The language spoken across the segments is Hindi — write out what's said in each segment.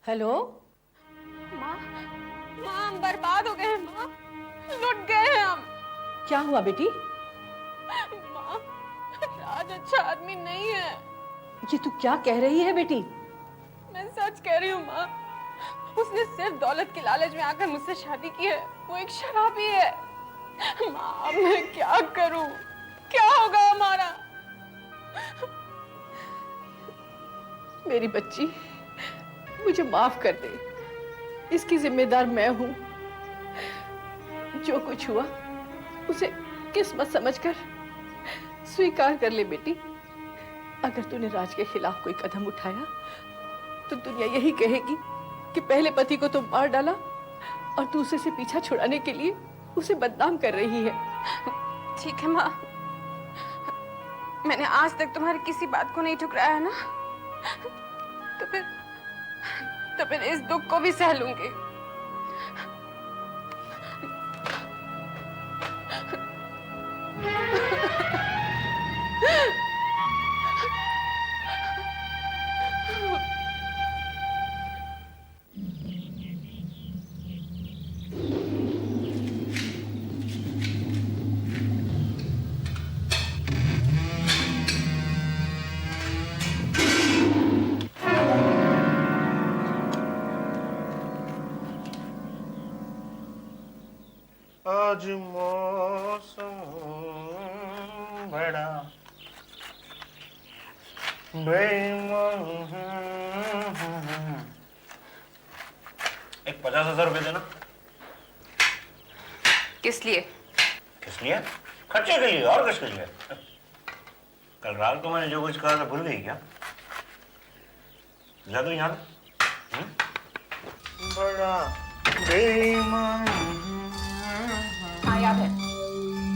हेलो। माँ, माँ हम बर्बाद हो गए हैं माँ, लुट गए हैं हम। क्या हुआ बेटी? माँ, राज अच्छा आदमी नहीं है। ये तू क्या कह रही है बेटी? मैं सच कह रही हूँ माँ, उसने सिर्फ दौलत के लालच में आकर मुझसे शादी की है। वो एक शराबी है। माँ मैं क्या करूँ, क्या होगा हमारा? मेरी बच्ची, मुझे माफ कर दे, इसकी जिम्मेदार मैं हूं। जो कुछ हुआ उसे किस्मत समझकर स्वीकार कर ले बेटी। अगर तूने राज के खिलाफ कोई कदम उठाया तो दुनिया यही कहेगी कि पहले पति को तो मार डाला और दूसरे से पीछा छुड़ाने के लिए उसे बदनाम कर रही है। ठीक है माँ, मैंने आज तक तुम्हारी किसी बात को नहीं ठुकराया है ना, तो फिर इस दुख को भी सह लूंगी। आज मौसम बड़ा बेईमान है। एक 50,000 रुपए देना। किस लिए? किस लिए? खर्चे के लिए, और किसके लिए? कल रात को मैंने जो कुछ कहा था भूल गई क्या? ला दो याद। बड़ा बेईमान। हाँ याद है,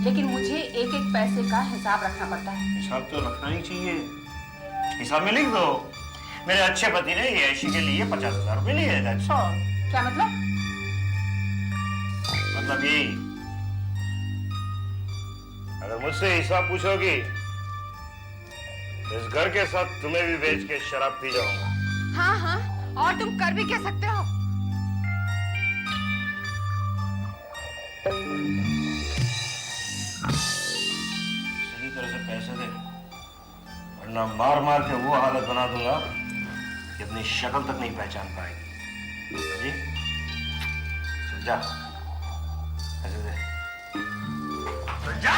लेकिन मुझे एक एक पैसे का हिसाब रखना पड़ता है। हिसाब तो रखना ही चाहिए। हिसाब में लिख दो, मेरे अच्छे पति ने ये ऐशी के लिए 50,000 रुपए लिए। That's all। क्या मतलब? मतलब यही, अगर मुझसे हिसाब पूछोगी इस घर के साथ तुम्हें भी बेच के शराब पी जाऊंगा। हाँ हाँ, और तुम कर भी क्या सकते हो? सही तरह से पैसे दे, वरना मार मार के वो हालत बना दूंगा कि अपनी शक्ल तक नहीं पहचान पाएगी। जी चल जा, पैसे दे। चल जा।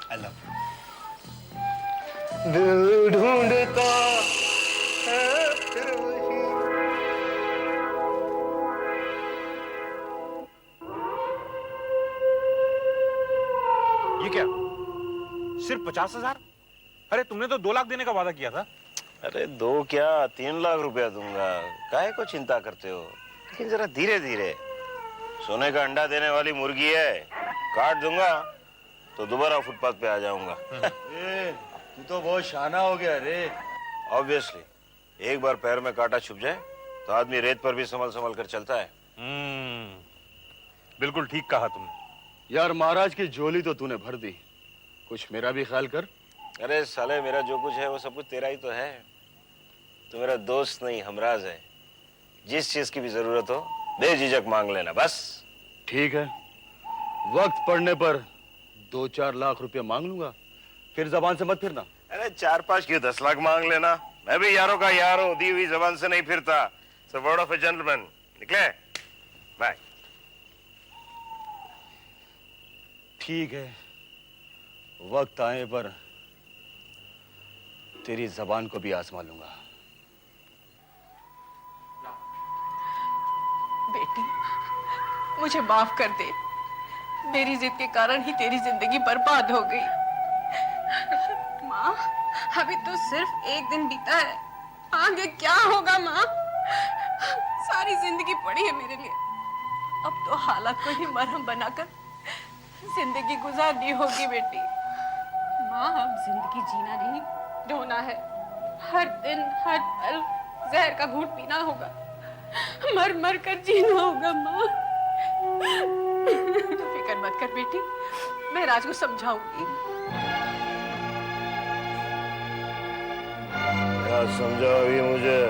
I love you। दिल ढूंढता है फिर वही। ये क्या? सिर्फ 50,000? अरे तुमने तो 2 लाख देने का वादा किया था। अरे 2 क्या 3 लाख रुपया दूंगा। काहे को चिंता करते हो? लेकिन जरा धीरे धीरे। सोने का अंडा देने वाली मुर्गी है, काट दूंगा तो दोबारा फुटपाथ पे आ जाऊंगा। तू तो बहुत शाना हो गया रे। ऑब्वियसली एक बार पैर में कांटा छुप जाए तो आदमी रेत पर भी संभल संभल कर चलता है। बिल्कुल ठीक कहा तुमने। यार महाराज की झोली तो तूने भर दी, कुछ मेरा भी ख्याल कर। अरे साले, मेरा जो कुछ है वो सब कुछ तेरा ही तो है। तू मेरा दोस्त नहीं हमराज है। जिस चीज की भी जरूरत हो बेझिझक मांग लेना बस। ठीक है, वक्त पड़ने पर 2-4 लाख रुपया मांग लूंगा, फिर जबान से मत फिरना। अरे 4-5 क्यों 10 लाख मांग लेना। मैं भी यारों का यार हूँ, दी हुई जबान से नहीं फिरता। It's a word of A gentleman. निकले, बाय। ठीक है, वक्त आए पर तेरी जबान को भी आजमा लूंगा। बेटी, मुझे माफ कर दे। मेरी जिद के कारण ही तेरी जिंदगी बर्बाद हो गई। माँ, अभी तो सिर्फ एक दिन बीता है, आगे क्या होगा माँ? सारी जिंदगी पड़ी है मेरे लिए। अब तो हालात को ही मरहम बनाकर जिंदगी गुजारनी होगी बेटी। माँ, अब जिंदगी जीना नहीं, ढोना है। हर दिन हर पल जहर का घूंट पीना होगा, मर मर कर जीना होगा माँ। तू फिक्र मत कर बेटी, मैं राज को समझाऊंगी। क्या समझाओगी मुझे?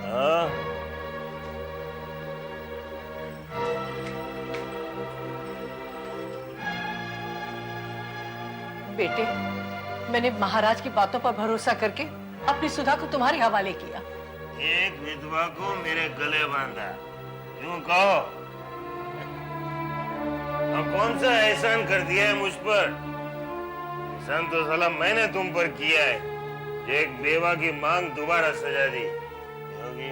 हाँ? बेटे, मैंने महाराज की बातों पर भरोसा करके अपनी सुधा को तुम्हारे हवाले किया। एक विधवा को मेरे गले बांधा, यूं कहो। अब कौन सा एहसान कर दिया है मुझ पर? एहसान तो साला मैंने तुम पर किया है, जो एक बेवा की मांग दोबारा सजा दी। होगी?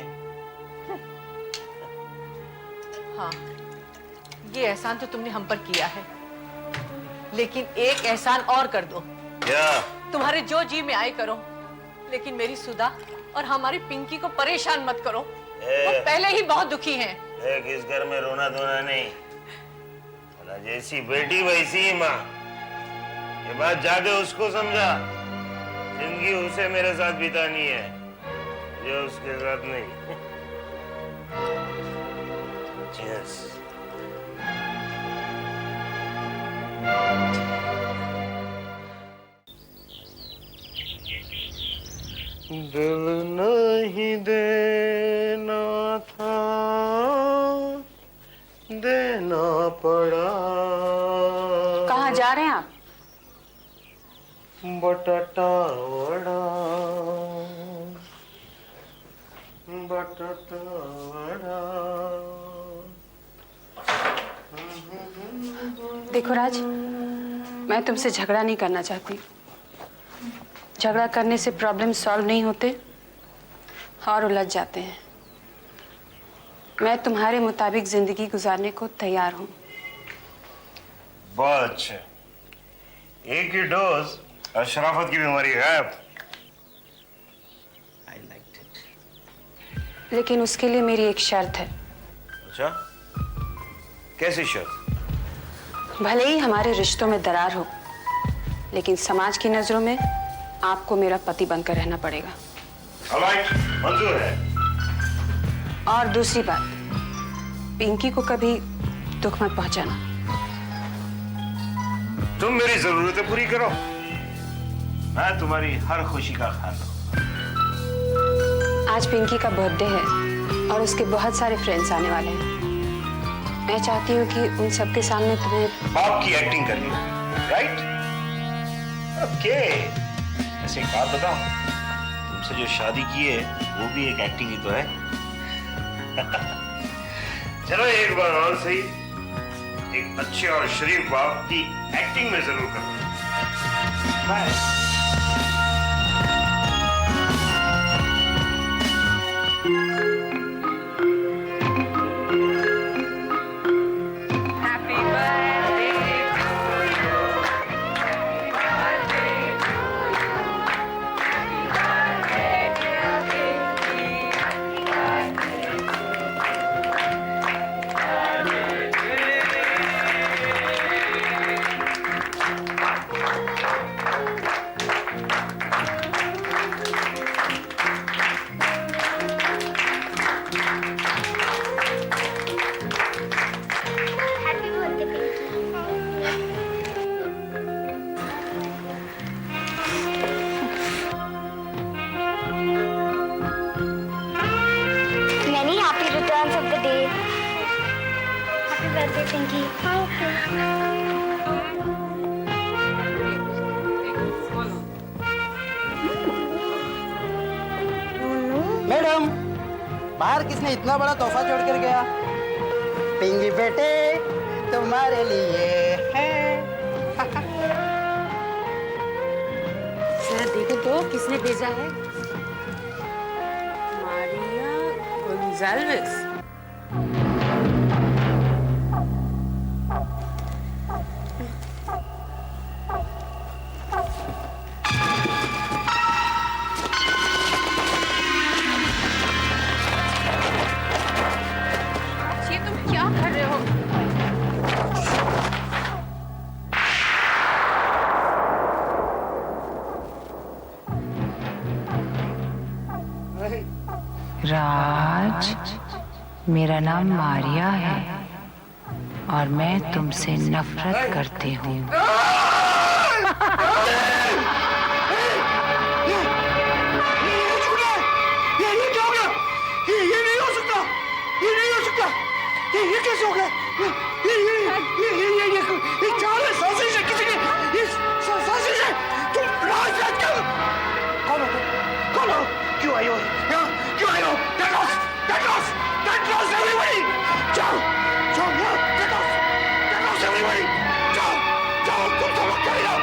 हाँ, ये एहसान तो तुमने हम पर किया है, लेकिन एक एहसान और कर दो। क्या? तुम्हारे जो जी में आए करो, लेकिन मेरी सुधा और हमारी पिंकी को परेशान मत करो। वो पहले ही बहुत दुखी हैं। देख, इस घर में रोना धोना नहीं। भला जैसी बेटी वैसी ही माँ। ये बात जाके उसको समझा। जिंदगी उसे मेरे साथ बितानी है, ये उसके साथ नहीं। Cheers. दिल नहीं देना था, देना पड़ा। कहाँ जा रहे हैं आप? बटाटा वड़ा, बटाटा वड़ा। देखो राज, मैं तुमसे झगड़ा नहीं करना चाहती। झगड़ा करने से प्रॉब्लम सॉल्व नहीं होते और उलझ जाते हैं। मैं तुम्हारे मुताबिक जिंदगी गुजारने को तैयार हूँ। बहुत अच्छा। एक ही डोज और शराफत की बीमारी गायब। लेकिन उसके लिए मेरी एक शर्त है। अच्छा, कैसी शर्त? भले ही हमारे रिश्तों में दरार हो, लेकिन समाज की नजरों में आपको मेरा पति बनकर रहना पड़ेगा। ऑलराइट, मंजूर है। और दूसरी बात, पिंकी को कभी दुख मत पहुंचाना। तुम मेरी जरूरतें पूरी करो, मैं तुम्हारी हर खुशी का ख्याल रखूंगा। आज पिंकी का बर्थडे है और उसके बहुत सारे फ्रेंड्स आने वाले हैं। मैं चाहती हूँ कि उन सबके सामने तुम्हें बाप की एक्टिंग करनी, राइट? ओके। ऐसे एक बात बताओ, तुमसे जो शादी की है वो भी एक एक्टिंग ही तो है। चलो एक बार और सही, एक अच्छे और शरीफ बाप की एक्टिंग में जरूर करो। Bye. Many happy returns of the day. Happy birthday, Pinky. Thank you. बाहर किसने इतना बड़ा तोहफा छोड़ कर गया? पिंगी बेटे तुम्हारे लिए है। जरा देखो तो किसने भेजा है। मारिया गोंजाल्वेस। ये तुम क्या कर रहे हो? राज, मेरा नाम मारिया है और मैं तुमसे नफरत करती हूँ। ये क्या हो गया? ये नहीं हो सकता। ये नहीं हो सकता। ये कैसे हो गया? ये चाल है, साजिश है किसी की। ये साजिश है। तुम राज क्यों? कौन हो तुम? कौन हो? क्यों आई हो यहाँ? क्यों आई हो? Get lost! Get lost! Get lost everybody! जाओ यहाँ! Get lost! Get lost everybody! जाओ तुम सब लोग चले जाओ।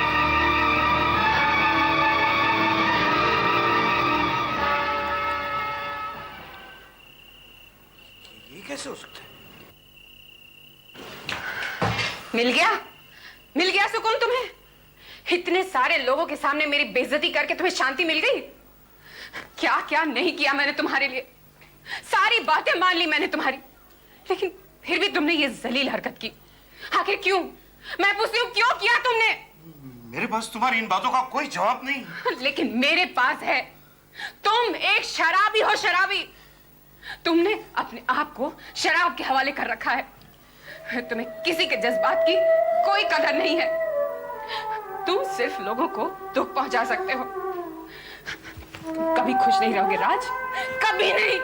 ये कैसे हो सकता है? मिल गया सुकून तुम्हें? इतने सारे लोगों के सामने मेरी बेइज्जती करके तुम्हें शांति मिल गई? क्या क्या नहीं किया मैंने तुम्हारे लिए, सारी बातें मान ली मैंने तुम्हारी, लेकिन फिर भी तुमने ये जलील हरकत की। आखिर क्यों? मैं पूछती हूँ क्यों किया तुमने? मेरे पास तुम्हारी इन बातों का कोई जवाब नहीं। लेकिन मेरे पास है। तुम एक शराबी हो, शराबी। तुमने अपने आप को शराब के हवाले कर रखा है। तुम्हें किसी के जज्बात की कोई कदर नहीं है। तुम सिर्फ लोगों को दुख पहुंचा सकते हो। तुम कभी खुश नहीं रहोगे राज, कभी नहीं।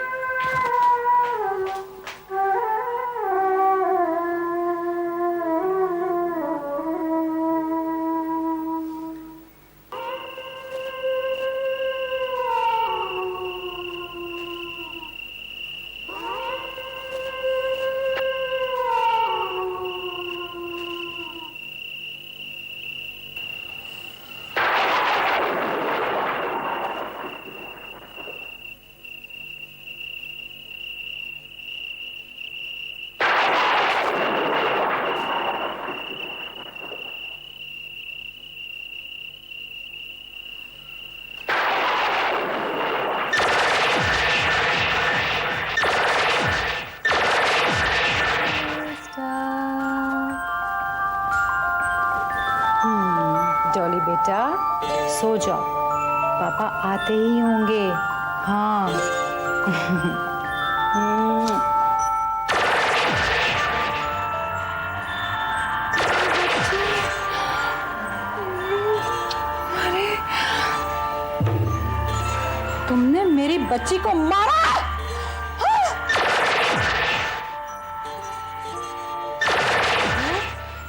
जॉली बेटा, सो जाओ, पापा आते ही होंगे। हाँ। अरे, तुमने मेरी बच्ची को मारा?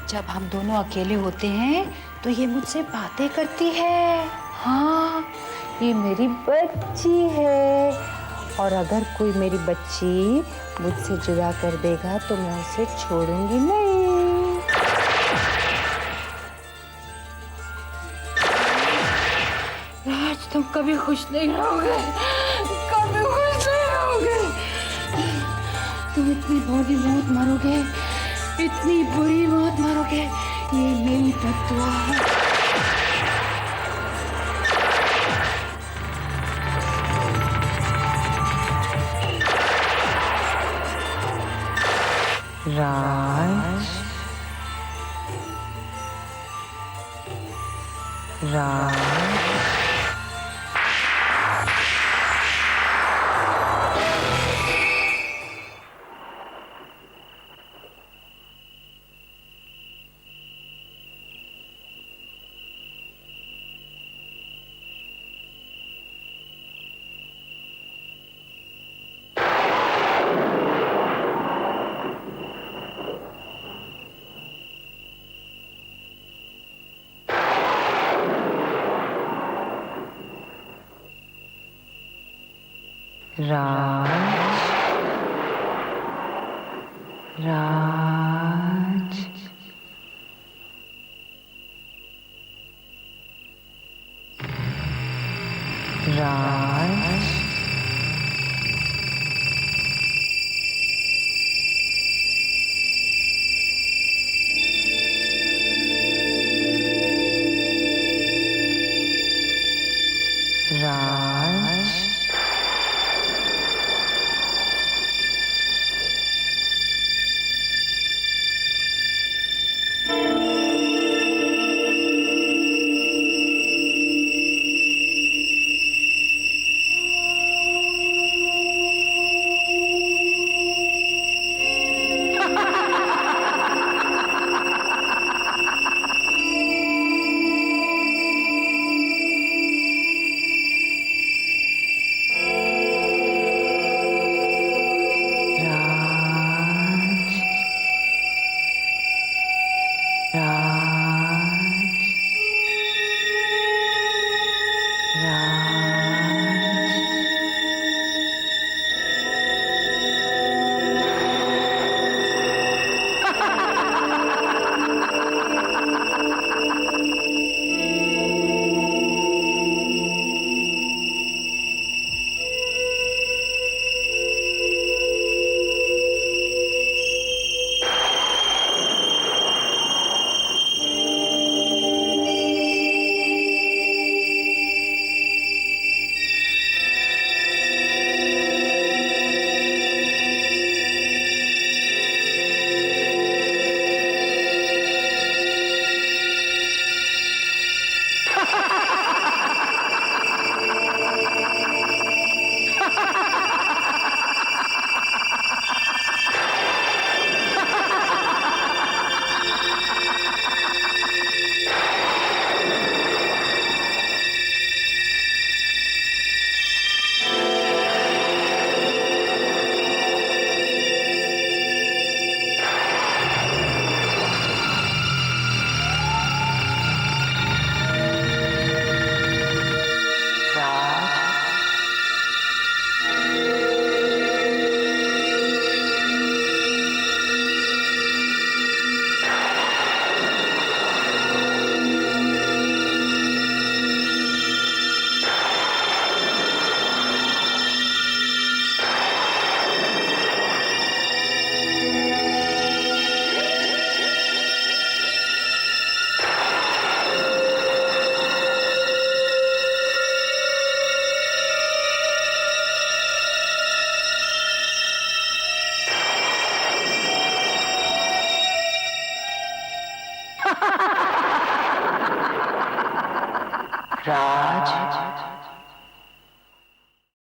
जब हम दोनों अकेले होते हैं तो ये मुझसे बातें करती है। हाँ, ये मेरी बच्ची है और अगर कोई मेरी बच्ची मुझसे जुदा कर देगा तो मैं उसे छोड़ूंगी नहीं। राज, तुम कभी खुश नहीं रहोगे, कभी खुश नहीं रहोगे। तुम इतनी बुरी मौत मरोगे, इतनी बुरी मौत मरोगे, ये मेरी बद्दुआ है। राज, राज, राज। राज राज राज राज राज राज राज